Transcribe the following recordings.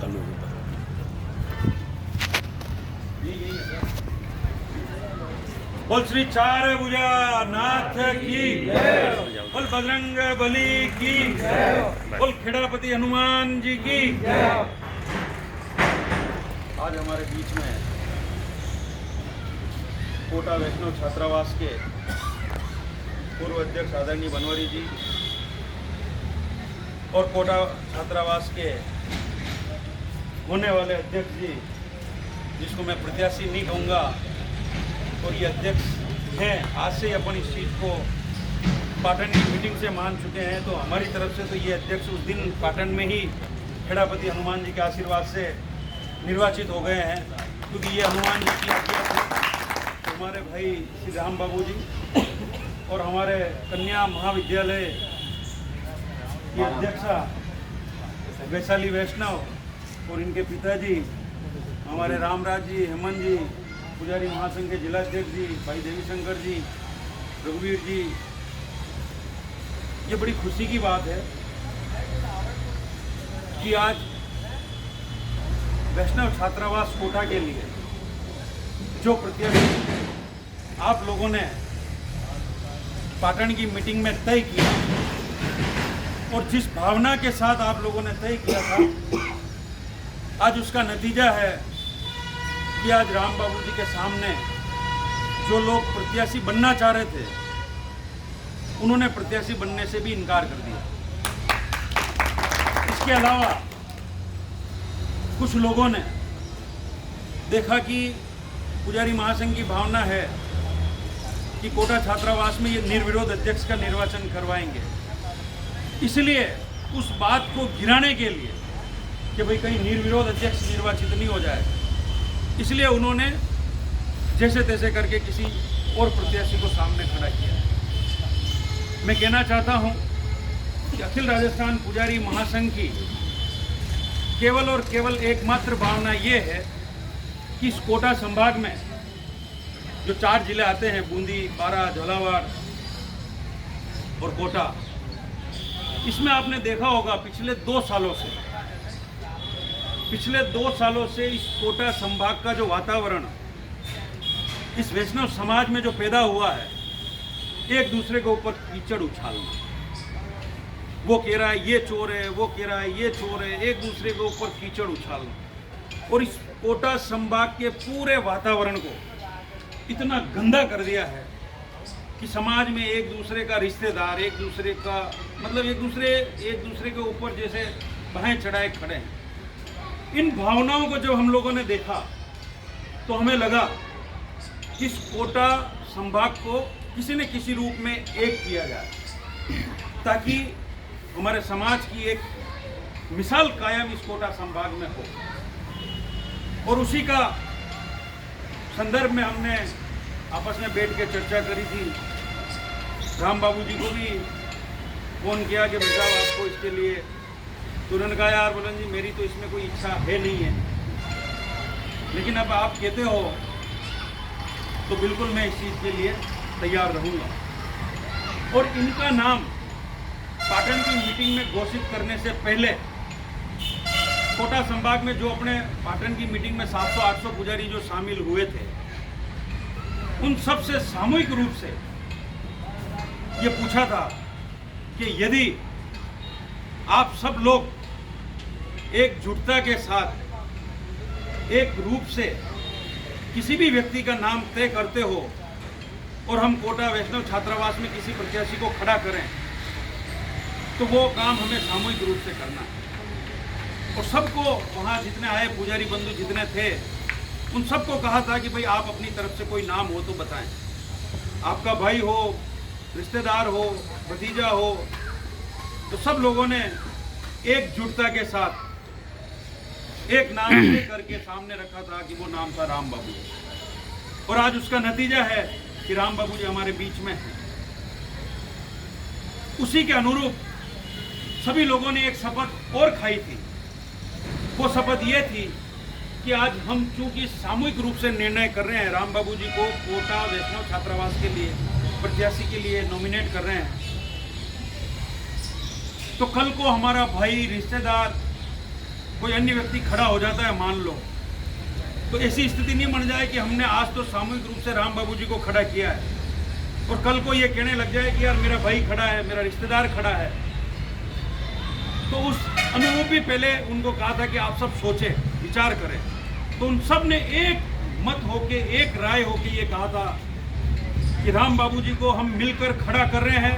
चालू होता है। बोल श्री चार भुजा नाथ की, बोल बजरंग बली की, बोल खेड़ापति हनुमान जी की। आज हमारे बीच में कोटा वैष्णव छात्रावास के पूर्व अध्यक्ष आदरणीय बनवारी जी और कोटा छात्रावास के होने वाले अध्यक्ष जी, जिसको मैं प्रत्याशी नहीं कहूँगा और ये अध्यक्ष हैं, आज से ही अपन इस चीज़ को पाटन की मीटिंग से मान चुके हैं। तो हमारी तरफ से तो ये अध्यक्ष उस दिन पाटन में ही खेड़ापति हनुमान जी के आशीर्वाद से निर्वाचित हो गए हैं, क्योंकि ये हनुमान जी की आज्ञा से हमारे भाई श्री राम बाबू जी और हमारे कन्या महाविद्यालय की अध्यक्षा वैशाली वैष्णव और इनके पिताजी हमारे रामराज जी, हेमंत जी, पुजारी महासंघ के जिलाध्यक्ष जी भाई देवीशंकर जी, रघुवीर जी, ये बड़ी खुशी की बात है कि आज वैष्णव छात्रावास कोटा के लिए जो प्रत्याशी आप लोगों ने पाटन की मीटिंग में तय किया और जिस भावना के साथ आप लोगों ने तय किया था, आज उसका नतीजा है कि आज राम बाबू जी के सामने जो लोग प्रत्याशी बनना चाह रहे थे, उन्होंने प्रत्याशी बनने से भी इनकार कर दिया। इसके अलावा कुछ लोगों ने देखा कि पुजारी महासंघ की भावना है कि कोटा छात्रावास में ये निर्विरोध अध्यक्ष का निर्वाचन करवाएंगे, इसलिए उस बात को गिराने के लिए कि भाई कहीं निर्विरोध अध्यक्ष निर्वाचित नहीं हो जाए, इसलिए उन्होंने जैसे तैसे करके किसी और प्रत्याशी को सामने खड़ा किया है। मैं कहना चाहता हूं कि अखिल राजस्थान पुजारी महासंघ की केवल और केवल एकमात्र भावना ये है कि इस कोटा संभाग में जो 4 जिले आते हैं, बूंदी, बारा, झालावाड़ और कोटा, इसमें आपने देखा होगा पिछले 2 सालों से इस कोटा संभाग का जो वातावरण इस वैष्णव समाज में जो पैदा हुआ है, एक दूसरे के ऊपर कीचड़ उछालना, वो कह रहा है ये चोर है, वो कह रहा है ये चोर है, एक दूसरे के ऊपर कीचड़ उछालना, और इस कोटा संभाग के पूरे वातावरण को इतना गंदा कर दिया है कि समाज में एक दूसरे का रिश्तेदार, एक दूसरे का मतलब एक दूसरे के ऊपर जैसे बाहें चढ़ाए खड़े हैं। इन भावनाओं को जब हम लोगों ने देखा तो हमें लगा कि इस कोटा संभाग को किसी न किसी रूप में एक किया जाए, ताकि हमारे समाज की एक मिसाल कायम इस कोटा संभाग में हो। और उसी का संदर्भ में हमने आपस में बैठ के चर्चा करी थी। राम बाबू जी को भी फ़ोन किया कि बेटा आपको इसके लिए, तो उन्होंने कहा यार बुलंद जी मेरी तो इसमें कोई इच्छा है नहीं है, लेकिन अब आप कहते हो तो बिल्कुल मैं इस चीज़ के लिए तैयार रहूँगा। और इनका नाम पाटन की मीटिंग में घोषित करने से पहले कोटा संभाग में जो अपने पाटन की मीटिंग में 700-800 पुजारी जो शामिल हुए थे, उन सब से सामूहिक रूप से ये पूछा था कि यदि आप सब लोग एकजुटता के साथ एक रूप से किसी भी व्यक्ति का नाम तय करते हो और हम कोटा वैष्णव छात्रावास में किसी प्रत्याशी को खड़ा करें, तो वो काम हमें सामूहिक रूप से करना है। और सबको वहाँ जितने आए पुजारी बंधु जितने थे, उन सबको कहा था कि भाई आप अपनी तरफ से कोई नाम हो तो बताएं, आपका भाई हो, रिश्तेदार हो, भतीजा हो। तो सब लोगों ने एकजुटता के साथ एक नाम लेकर के सामने रखा था कि वो नाम था राम बाबू। और आज उसका नतीजा है कि राम बाबू जी हमारे बीच में हैं। उसी के अनुरूप सभी लोगों ने एक शपथ और खाई थी। वो शपथ ये थी कि आज हम चूंकि सामूहिक रूप से निर्णय कर रहे हैं, राम बाबू जी को कोटा वैष्णव छात्रावास के लिए प्रत्याशी के लिए नॉमिनेट कर रहे हैं, तो कल को हमारा भाई, रिश्तेदार कोई अन्य व्यक्ति खड़ा हो जाता है मान लो, तो ऐसी स्थिति नहीं बन जाए कि हमने आज तो सामूहिक रूप से राम बाबू जी को खड़ा किया है और कल को ये कहने लग जाए कि यार मेरा भाई खड़ा है, मेरा रिश्तेदार खड़ा है। तो उस अनुरूप भी पहले उनको कहा था कि आप सब सोचें, विचार करें। तो उन सब ने एक मत होके, एक राय होके ये कहा था कि राम बाबू जी को हम मिलकर खड़ा कर रहे हैं,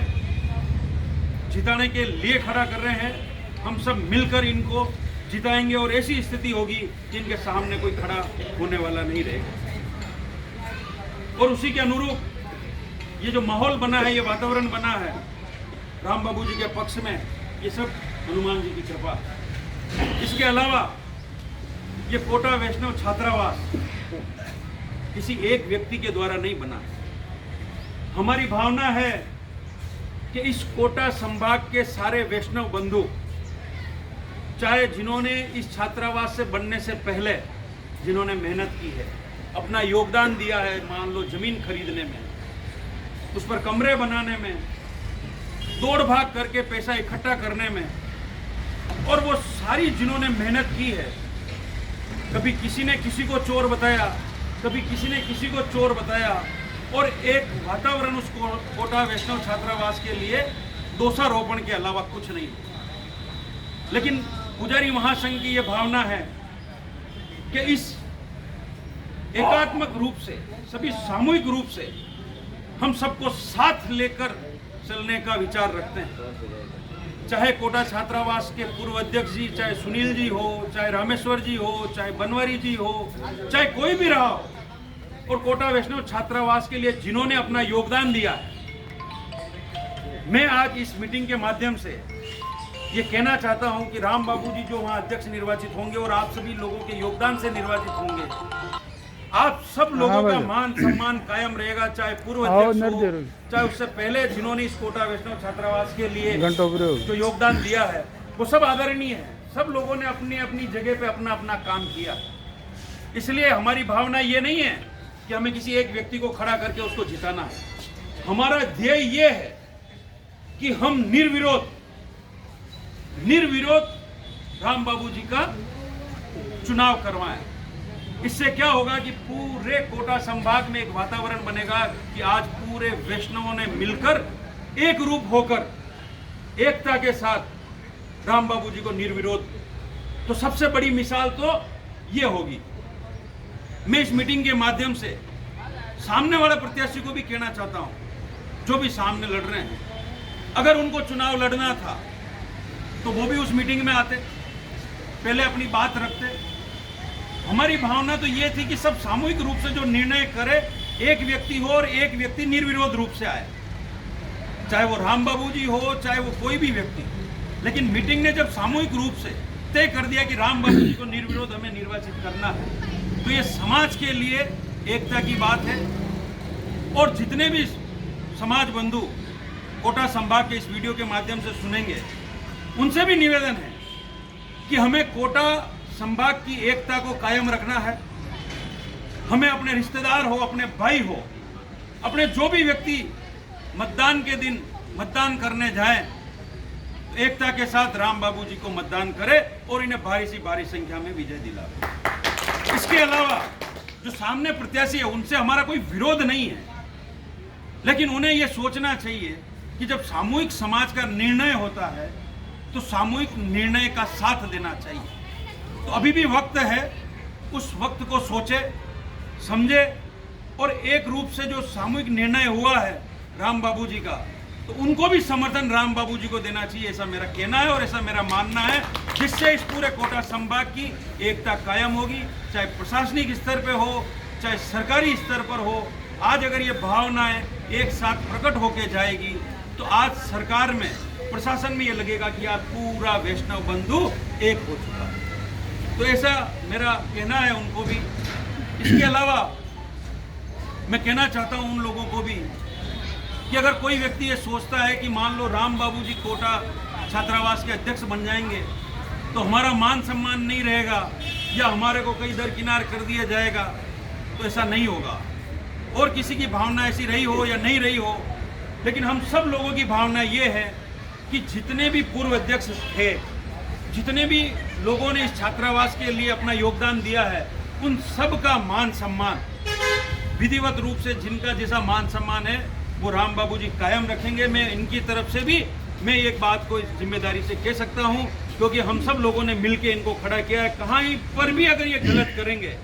जिताने के लिए खड़ा कर रहे हैं। हम सब मिलकर इनको जिताएंगे और ऐसी स्थिति होगी कि इनके सामने कोई खड़ा होने वाला नहीं रहेगा। और उसी के अनुरूप ये जो माहौल बना है, ये वातावरण बना है राम बाबू जी के पक्ष में, ये सब हनुमान जी की कृपा। इसके अलावा ये कोटा वैष्णव छात्रावास किसी एक व्यक्ति के द्वारा नहीं बना। हमारी भावना है कि इस कोटा संभाग के सारे वैष्णव बंधु, चाहे जिन्होंने इस छात्रावास से बनने से पहले जिन्होंने मेहनत की है, अपना योगदान दिया है, मान लो जमीन खरीदने में, उस पर कमरे बनाने में, दौड़ भाग करके पैसा इकट्ठा करने में, और वो सारी जिन्होंने मेहनत की है, कभी किसी ने किसी को चोर बताया, कभी किसी ने किसी को चोर बताया, और एक वातावरण उस कोटा वैष्णव छात्रावास के लिए दोषारोपण के अलावा कुछ नहीं। लेकिन पुजारी महासंघ की यह भावना है कि इस एकात्मक रूप से, सभी सामूहिक रूप से हम सबको साथ लेकर चलने का विचार रखते हैं। चाहे कोटा छात्रावास के पूर्व अध्यक्ष जी, चाहे सुनील जी हो, चाहे रामेश्वर जी हो, चाहे बनवारी जी हो, चाहे कोई भी रहा हो, और कोटा वैष्णव छात्रावास के लिए जिन्होंने अपना योगदान दिया है, मैं आज इस मीटिंग के माध्यम से ये कहना चाहता हूं कि राम बाबू जी जो वहां अध्यक्ष निर्वाचित होंगे और आप सभी लोगों के योगदान से निर्वाचित होंगे, आप सब लोगों का मान सम्मान कायम रहेगा, चाहे पूर्व अध्यक्ष हो, चाहे उससे पहले जिन्होंने इस कोटा वैष्णव छात्रावास के लिए जो योगदान दिया है, वो सब आदरणीय है। सब लोगों ने अपनी अपनी जगह पे अपना अपना काम किया। इसलिए हमारी भावना ये नहीं है कि हमें किसी एक व्यक्ति को खड़ा करके उसको जिताना है। हमारा ध्येय ये है कि हम निर्विरोध राम बाबू जी का चुनाव करवाएं। इससे क्या होगा कि पूरे कोटा संभाग में एक वातावरण बनेगा कि आज पूरे वैष्णवों ने मिलकर एक रूप होकर एकता के साथ राम बाबू जी को निर्विरोध, तो सबसे बड़ी मिसाल तो ये होगी। मैं इस मीटिंग के माध्यम से सामने वाले प्रत्याशी को भी कहना चाहता हूं, जो भी सामने लड़ रहे हैं, अगर उनको चुनाव लड़ना था तो वो भी उस मीटिंग में आते, पहले अपनी बात रखते। हमारी भावना तो ये थी कि सब सामूहिक रूप से जो निर्णय करे, एक व्यक्ति हो और एक व्यक्ति निर्विरोध रूप से आए, चाहे वो राम बाबू जी हो, चाहे वो कोई भी व्यक्ति। लेकिन मीटिंग ने जब सामूहिक रूप से तय कर दिया कि राम बाबू जी को निर्विरोध हमें निर्वाचित करना है, तो ये समाज के लिए एकता की बात है। और जितने भी समाज बंधु कोटा संभाग के इस वीडियो के माध्यम से सुनेंगे, उनसे भी निवेदन है कि हमें कोटा संभाग की एकता को कायम रखना है। हमें अपने रिश्तेदार हो, अपने भाई हो, अपने जो भी व्यक्ति मतदान के दिन मतदान करने जाएं, तो एकता के साथ राम बाबू जी को मतदान करें और इन्हें भारी सी भारी संख्या में विजय दिलाएं। इसके अलावा जो सामने प्रत्याशी है, उनसे हमारा कोई विरोध नहीं है, लेकिन उन्हें यह सोचना चाहिए कि जब सामूहिक समाज का निर्णय होता है तो सामूहिक निर्णय का साथ देना चाहिए। तो अभी भी वक्त है, उस वक्त को सोचे, समझे और एक रूप से जो सामूहिक निर्णय हुआ है राम बाबू जी का, तो उनको भी समर्थन राम बाबू जी को देना चाहिए, ऐसा मेरा कहना है और ऐसा मेरा मानना है, जिससे इस पूरे कोटा संभाग की एकता कायम होगी, चाहे प्रशासनिक स्तर पे हो, चाहे सरकारी स्तर पर हो। आज अगर ये भावनाएं एक साथ प्रकट होके जाएगी तो आज सरकार में, प्रशासन में ये लगेगा कि आज पूरा वैष्णव बंधु एक हो चुका है। तो ऐसा मेरा कहना है उनको भी। इसके अलावा मैं कहना चाहता हूं उन लोगों को भी कि अगर कोई व्यक्ति ये सोचता है कि मान लो राम बाबू जी कोटा छात्रावास के अध्यक्ष बन जाएंगे तो हमारा मान सम्मान नहीं रहेगा या हमारे को कहीं दरकिनार कर दिया जाएगा, तो ऐसा नहीं होगा। और किसी की भावना ऐसी रही हो या नहीं रही हो, लेकिन हम सब लोगों की भावना ये है कि जितने भी पूर्व अध्यक्ष थे, जितने भी लोगों ने इस छात्रावास के लिए अपना योगदान दिया है, उन सब का मान सम्मान विधिवत रूप से, जिनका जैसा मान सम्मान है वो राम बाबू जी कायम रखेंगे। मैं इनकी तरफ से भी मैं एक बात को जिम्मेदारी से कह सकता हूं, क्योंकि हम सब लोगों ने मिलकर इनको खड़ा किया है। कहीं पर भी अगर ये गलत करेंगे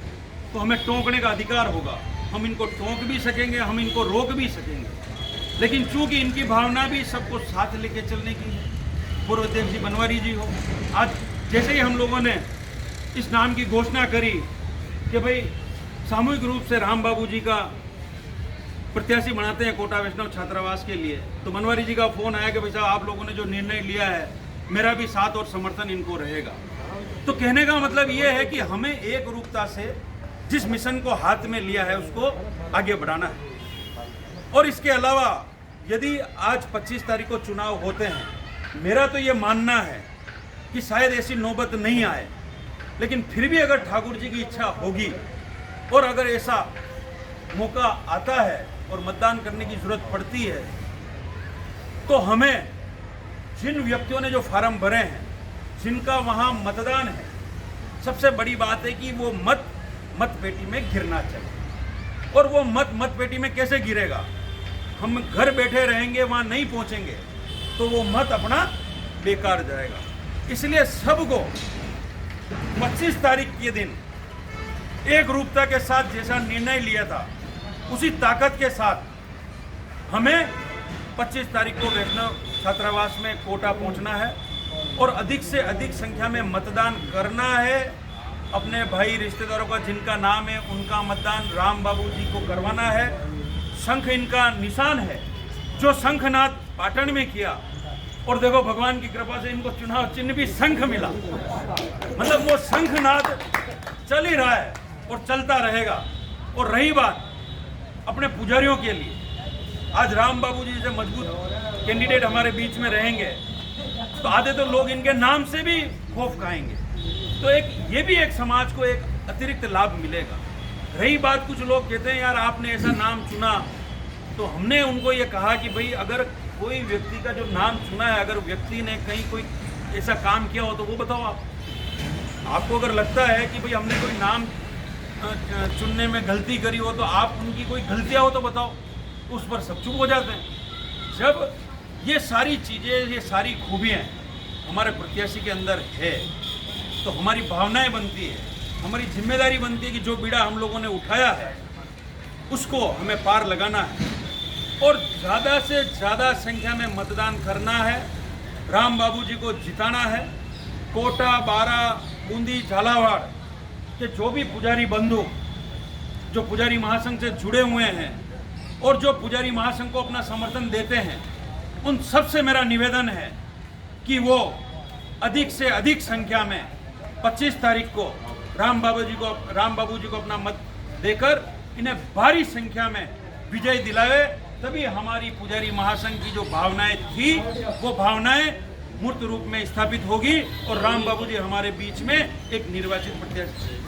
तो हमें टोकने का अधिकार होगा, हम इनको टोक भी सकेंगे, हम इनको रोक भी सकेंगे। लेकिन चूंकि इनकी भावना भी सबको साथ लेके चलने की है, पूर्व अध्यक्ष जी बनवारी जी हो, आज जैसे ही हम लोगों ने इस नाम की घोषणा करी कि भाई सामूहिक रूप से राम बाबू जी का प्रत्याशी बनाते हैं कोटा वैष्णव छात्रावास के लिए, तो बनवारी जी का फोन आया कि भाई साहब आप लोगों ने जो निर्णय लिया है मेरा भी साथ और समर्थन इनको रहेगा। तो कहने का मतलब ये है कि हमें एक रूपता से जिस मिशन को हाथ में लिया है उसको आगे बढ़ाना है। और इसके अलावा यदि आज 25 तारीख को चुनाव होते हैं, मेरा तो ये मानना है कि शायद ऐसी नौबत नहीं आए, लेकिन फिर भी अगर ठाकुर जी की इच्छा होगी और अगर ऐसा मौका आता है और मतदान करने की जरूरत पड़ती है, तो हमें जिन व्यक्तियों ने जो फार्म भरे हैं, जिनका वहाँ मतदान है, सबसे बड़ी बात है कि वो मत पेटी में गिरना चाहिए। और वो मत पेटी में कैसे गिरेगा? हम घर बैठे रहेंगे, वहाँ नहीं पहुँचेंगे तो वो मत अपना बेकार जाएगा। इसलिए सबको 25 तारीख के दिन एक रूपता के साथ जैसा निर्णय लिया था, उसी ताकत के साथ हमें 25 तारीख को वैष्णव छात्रावास में कोटा पहुंचना है और अधिक से अधिक संख्या में मतदान करना है। अपने भाई रिश्तेदारों का जिनका नाम है उनका मतदान राम बाबू जी को करवाना है। शंख इनका निशान है, जो शंखनाद पाटन में किया, और देखो भगवान की कृपा से इनको चुनाव चिन्ह भी शंख मिला। मतलब वो शंखनाद चल ही रहा है और चलता रहेगा। और रही बात अपने पुजारियों के लिए, आज राम बाबू जी जैसे मजबूत कैंडिडेट हमारे बीच में रहेंगे तो आधे तो लोग इनके नाम से भी खौफ खाएंगे, तो ये भी एक समाज को एक अतिरिक्त लाभ मिलेगा। रही बात, कुछ लोग कहते हैं यार आपने ऐसा नाम चुना, तो हमने उनको ये कहा कि भाई अगर कोई व्यक्ति का जो नाम चुना है, अगर व्यक्ति ने कहीं कोई ऐसा काम किया हो तो वो बताओ आपको अगर लगता है कि भाई हमने कोई नाम चुनने में गलती करी हो तो आप उनकी कोई गलतियां हो तो बताओ, उस पर सब चुप हो जाते हैं। जब ये सारी चीज़ें, ये सारी खूबियाँ हमारे प्रत्याशी के अंदर है तो हमारी भावनाएं बनती है, हमारी जिम्मेदारी बनती है कि जो बीड़ा हम लोगों ने उठाया है उसको हमें पार लगाना है और ज़्यादा से ज़्यादा संख्या में मतदान करना है, राम बाबू जी को जिताना है। कोटा, बारा, बूंदी, झालावाड़ के जो भी पुजारी बंधु जो पुजारी महासंघ से जुड़े हुए हैं और जो पुजारी महासंघ को अपना समर्थन देते हैं, उन सब से मेरा निवेदन है कि वो अधिक से अधिक संख्या में 25 तारीख को राम बाबू जी को अपना मत देकर इन्हें भारी संख्या में विजय दिलावे। तभी हमारी पुजारी महासंघ की जो भावनाएं थी वो भावनाएं मूर्त रूप में स्थापित होगी और राम बाबू जी हमारे बीच में एक निर्वाचित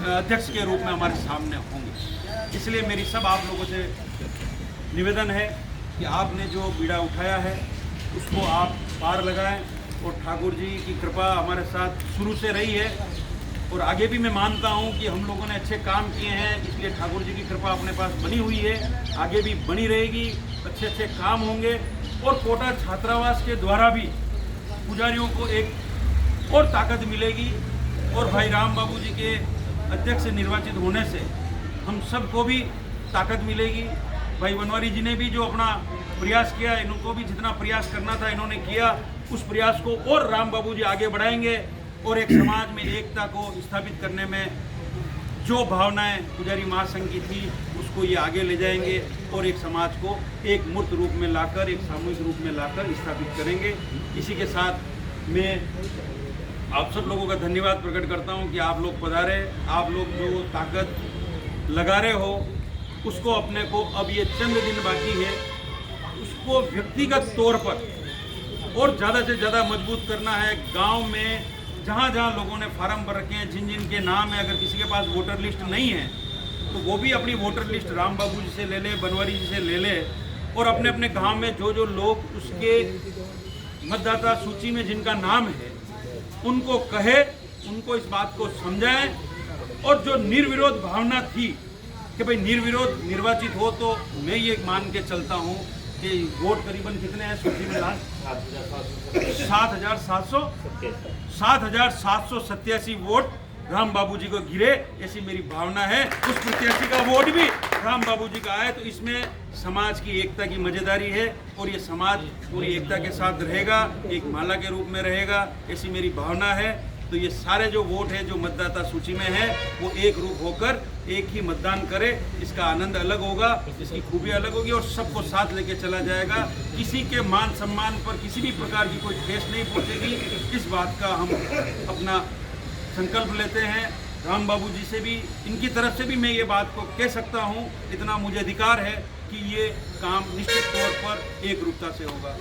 अध्यक्ष के रूप में हमारे सामने होंगे। इसलिए मेरी सब आप लोगों से निवेदन है कि आपने जो बीड़ा उठाया है उसको आप पार लगाएं और ठाकुर जी की कृपा हमारे साथ शुरू से रही है और आगे भी मैं मानता हूं कि हम लोगों ने अच्छे काम किए हैं, इसलिए ठाकुर जी की कृपा अपने पास बनी हुई है, आगे भी बनी रहेगी, अच्छे अच्छे काम होंगे। और कोटा छात्रावास के द्वारा भी पुजारियों को एक और ताकत मिलेगी और भाई राम बाबू जी के अध्यक्ष निर्वाचित होने से हम सबको भी ताकत मिलेगी। भाई बनवारी जी ने भी जो अपना प्रयास किया, इनको भी जितना प्रयास करना था इन्होंने किया, उस प्रयास को और राम बाबू जी आगे बढ़ाएंगे और एक समाज में एकता को स्थापित करने में जो भावनाएं पुजारी महासंघ की थी उसको ये आगे ले जाएंगे और एक समाज को एक मूर्त रूप में लाकर, एक सामूहिक रूप में लाकर स्थापित करेंगे। इसी के साथ मैं आप सब लोगों का धन्यवाद प्रकट करता हूं कि आप लोग पधारे, आप लोग जो ताकत लगा रहे हो उसको अपने को अब ये चंद दिन बाकी है उसको व्यक्तिगत तौर पर और ज़्यादा से ज़्यादा मजबूत करना है। गांव में जहाँ जहाँ लोगों ने फार्म भर रखे हैं, जिन जिन के नाम है, अगर किसी के पास वोटर लिस्ट नहीं है तो वो भी अपनी वोटर लिस्ट राम बाबू जी से ले ले, बनवारी जी से ले ले और अपने अपने गांव में जो जो लोग उसके मतदाता सूची में जिनका नाम है उनको कहे, उनको इस बात को समझाएं, और जो निर्विरोध भावना थी कि भाई निर्विरोध निर्वाचित हो, तो मैं ये मान के चलता हूँ कि वोट करीबन कितने हैं सूची में लास्ट 7,787 वोट राम बाबू जी को गिरे, ऐसी मेरी भावना है। उस प्रत्याशी का वोट भी राम बाबू जी का आए, तो इसमें समाज की एकता की मजेदारी है, और ये समाज पूरी एकता के साथ रहेगा, एक माला के रूप में रहेगा, ऐसी मेरी भावना है। तो ये सारे जो वोट है जो मतदाता सूची में है वो एक रूप होकर एक ही मतदान करे, इसका आनंद अलग होगा, इसकी खूबी अलग होगी, और सबको साथ लेके चला जाएगा। किसी के मान सम्मान पर किसी भी प्रकार की कोई ठेस नहीं पहुंचेगी, इस बात का हम अपना संकल्प लेते हैं। राम बाबू जी से भी, इनकी तरफ से भी मैं ये बात को कह सकता हूँ, इतना मुझे अधिकार है कि ये काम निश्चित तौर पर एक रूपता से होगा।